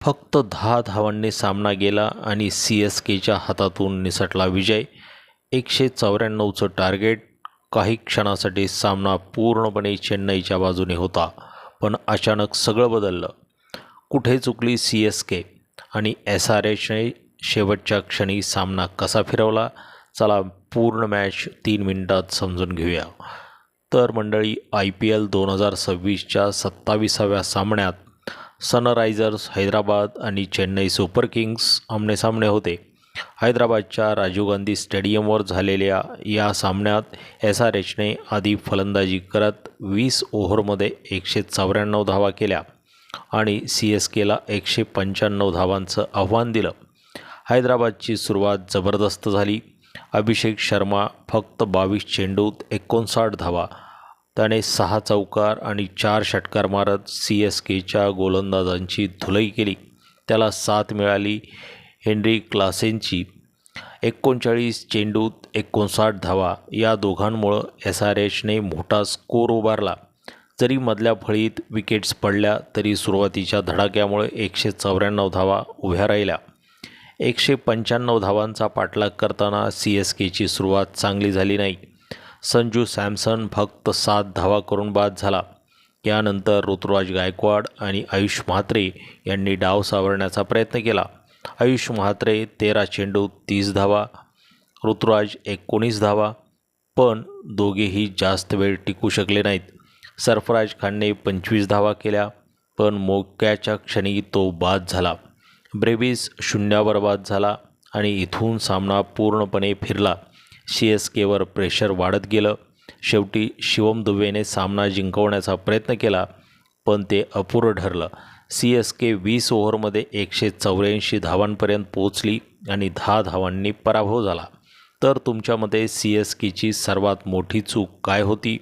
फक्त 10 धावांनी सामना गेला आणि CSKच्या हातातून निसटला विजय. 194चं टार्गेट. काही क्षणासाठी सामना पूर्णपणे चेन्नईच्या बाजूने होता, पण अचानक सगळं बदललं. कुठे चुकली CSK आणि SRHने शेवटच्या क्षणी सामना कसा फिरवला? चला पूर्ण मॅच 3 मिनिटात समजून घेऊया. तर मंडळी, IPL 2026च्या 27व्या सामन्यात सनरायझर्स हैदराबाद आणि चेन्नई सुपर किंग्स आमनेसामने होते. हैदराबादच्या राजीव गांधी स्टेडियमवर झालेल्या या सामन्यात SRHने आधी फलंदाजी करत 20 ओव्हरमध्ये 194 धावा केल्या आणि CSKला 195 धावांचं आव्हान दिलं. हैदराबादची सुरुवात जबरदस्त झाली. अभिषेक शर्मा फक्त 22 चेंडूत 59 धावा. त्याने 6 चौकार आणि 4 षटकार मारत CSKच्या गोलंदाजांची धुलाई केली. त्याला साथ मिळाली हेनरी क्लासेनची. 39 चेंडूत 59 धावा. या दोघांमुळं SRHने मोठा स्कोर उभारला. जरी मधल्या फळीत विकेट्स पडल्या तरी सुरुवातीच्या धडाक्यामुळे 194 धावा उभ्या राहिल्या. 195 धावांचा पाठलाग करताना CSKची सुरुवात चांगली झाली नाही. संजू सॅमसन फक्त 7 धावा करून बाद झाला. यानंतर ऋतुराज गायकवाड आणि आयुष म्हात्रे यांनी डाव सावरण्याचा प्रयत्न केला. आयुष म्हात्रे 13 चेंडूत 30 धावा, ऋतुराज 19 धावा, पण दोघेही जास्त वेळ टिकू शकले नाहीत. सरफराज खानने 25 धावा केल्या, पण मोक्याच्या क्षणी तो बाद झाला. ब्रेव्हिस शून्यावर बाद झाला आणि इथून सामना पूर्णपणे फिरला. CSKवर प्रेशर वाढत गेलं. शेवटी शिवम दुबेने सामना जिंकवण्याचा प्रयत्न केला, पण ते अपुरं ठरलं. CSK 20 ओव्हरमध्ये 184 धावांपर्यंत पोहोचली आणि 10 धावांनी पराभव झाला. तर तुमच्या मते CSKची सर्वात मोठी चूक काय होती?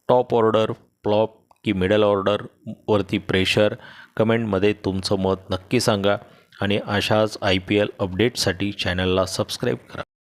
टॉप ऑर्डर, फ्लॉप की मिडल ऑर्डरवरती प्रेशर? कमेंटमध्ये तुमचं मत नक्की सांगा आणि अशाच IPL अपडेट्ससाठी चॅनलला सबस्क्राईब करा.